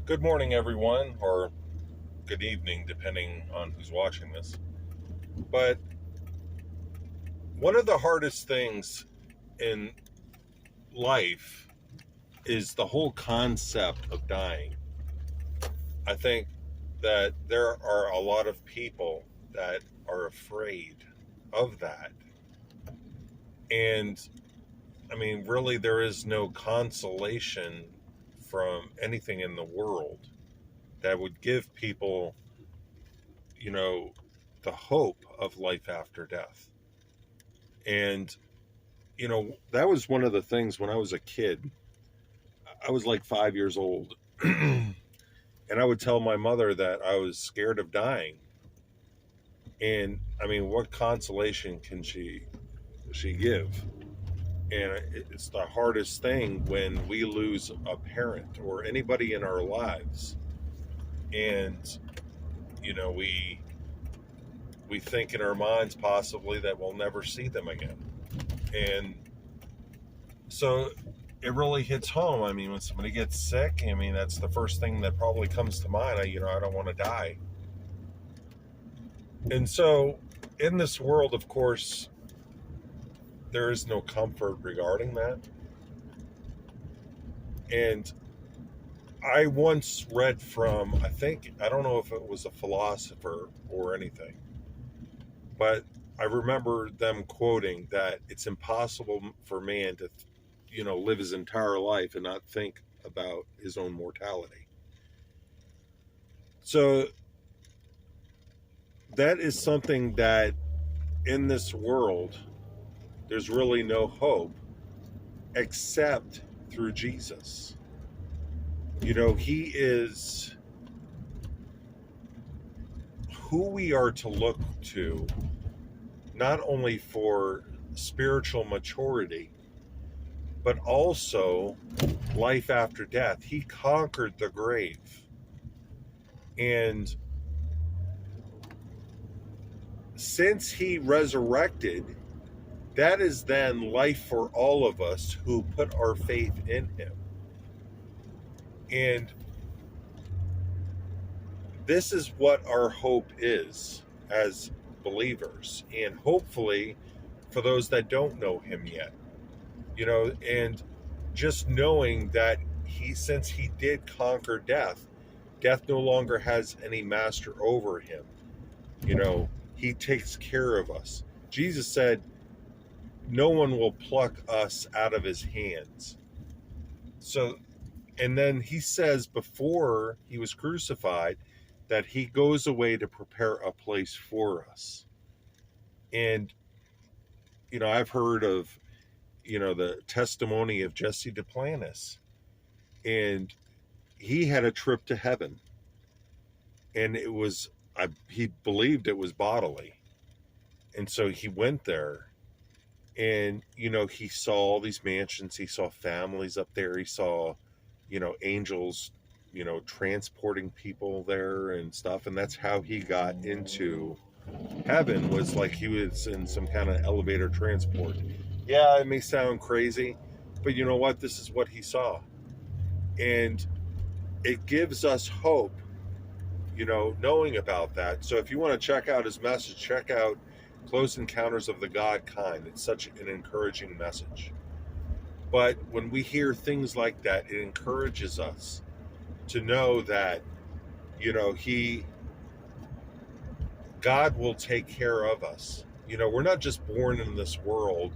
Good morning, everyone, or good evening, depending on who's watching this. But one of the hardest things in life is the whole concept of dying. I think that there are a lot of people that are afraid of that. And I mean, really, there is no consolation from anything in the world that would give people, you know, the hope of life after death. And that was one of the things when I was a kid. I was like 5 years old. And I would tell my mother that I was scared of dying. And I mean, what consolation can she give? And it's the hardest thing when we lose a parent or anybody in our lives. And we think in our minds possibly that we'll never see them again. And so it really hits home. I mean, when somebody gets sick, I mean, that's the first thing that probably comes to mind. I don't want to die. And so in this world, of course, there is no comfort regarding that. And I once read from, I don't know if it was a philosopher or anything, but I remember them quoting that it's impossible for man to, live his entire life and not think about his own mortality. So that is something that in this world, there's really no hope except through Jesus. He is who we are to look to, not only for spiritual maturity, but also life after death. He conquered the grave. And since he resurrected, that is then life for all of us who put our faith in him. And this is what our hope is as believers. And hopefully, for those that don't know him yet, and just knowing that since he did conquer death, death no longer has any master over him. He takes care of us. Jesus said, no one will pluck us out of his hands. So, and then he says before he was crucified that he goes away to prepare a place for us. And, I've heard of, the testimony of Jesse Duplantis. And he had a trip to heaven. And he believed it was bodily. And so he went there. And, he saw all these mansions. He saw families up there. He saw, angels, transporting people there and stuff. And that's how he got into heaven, was like he was in some kind of elevator transport. Yeah, it may sound crazy, but you know what? This is what he saw. And it gives us hope, knowing about that. So if you want to check out his message, check out Close Encounters of the God Kind. It's such an encouraging message. But when we hear things like that, it encourages us to know that, God will take care of us. We're not just born in this world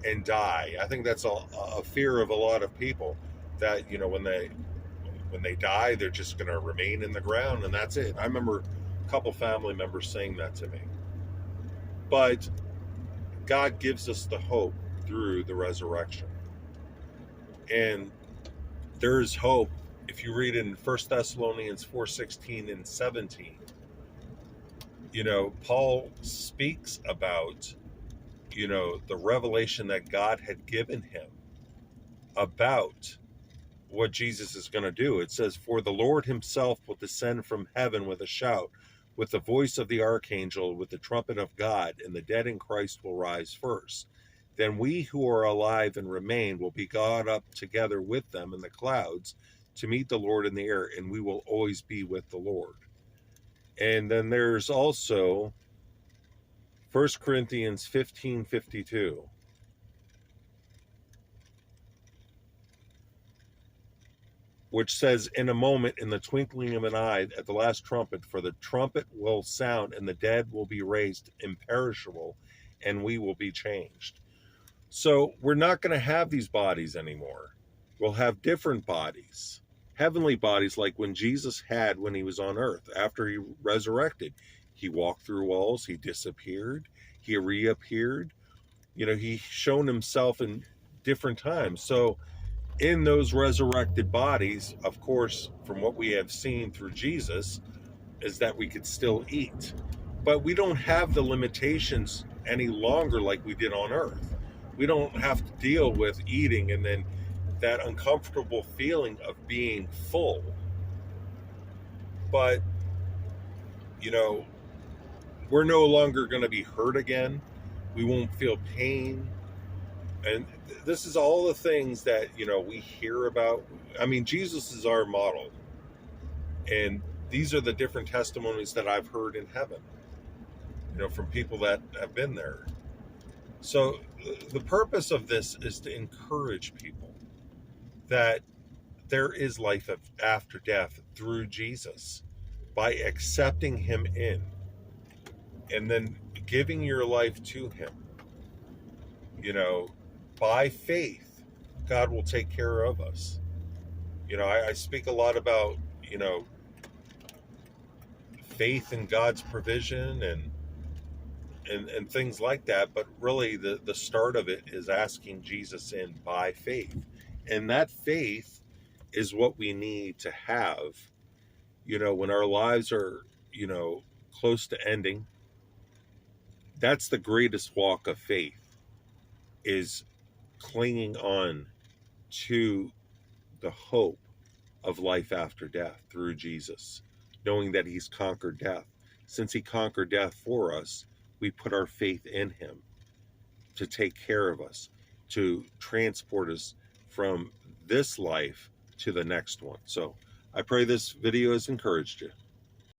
and die. I think that's a fear of a lot of people, that, when they die, they're just going to remain in the ground and that's it. I remember a couple family members saying that to me. But God gives us the hope through the resurrection. And there's hope if you read in 1 Thessalonians 4:16 and 17. Paul speaks about, the revelation that God had given him about what Jesus is going to do. It says, for the Lord himself will descend from heaven with a shout, with the voice of the archangel, with the trumpet of God, and the dead in Christ will rise first. Then we who are alive and remain will be caught up together with them in the clouds to meet the Lord in the air, and we will always be with the Lord. And then there's also 1 Corinthians 15:52. Which says, in a moment, in the twinkling of an eye, at the last trumpet, for the trumpet will sound, and the dead will be raised imperishable, and we will be changed. So we're not going to have these bodies anymore. We'll have different bodies, heavenly bodies, like when Jesus had when he was on earth. After he resurrected, he walked through walls, he disappeared, he reappeared. He's shown himself in different times. So in those resurrected bodies, of course, from what we have seen through Jesus, is that we could still eat. But we don't have the limitations any longer like we did on earth. We don't have to deal with eating and then that uncomfortable feeling of being full. But, we're no longer going to be hurt again. We won't feel pain. And this is all the things that, we hear about. I mean, Jesus is our model. And these are the different testimonies that I've heard in heaven, from people that have been there. So the purpose of this is to encourage people that there is life after death through Jesus by accepting him in and then giving your life to him. By faith, God will take care of us. I speak a lot about, faith in God's provision and things like that. But really the start of it is asking Jesus in by faith. And that faith is what we need to have, when our lives are, close to ending. That's the greatest walk of faith, is clinging on to the hope of life after death through Jesus, knowing that he's conquered death. Since he conquered death for us, we put our faith in him to take care of us, to transport us from this life to the next one. So I pray this video has encouraged you.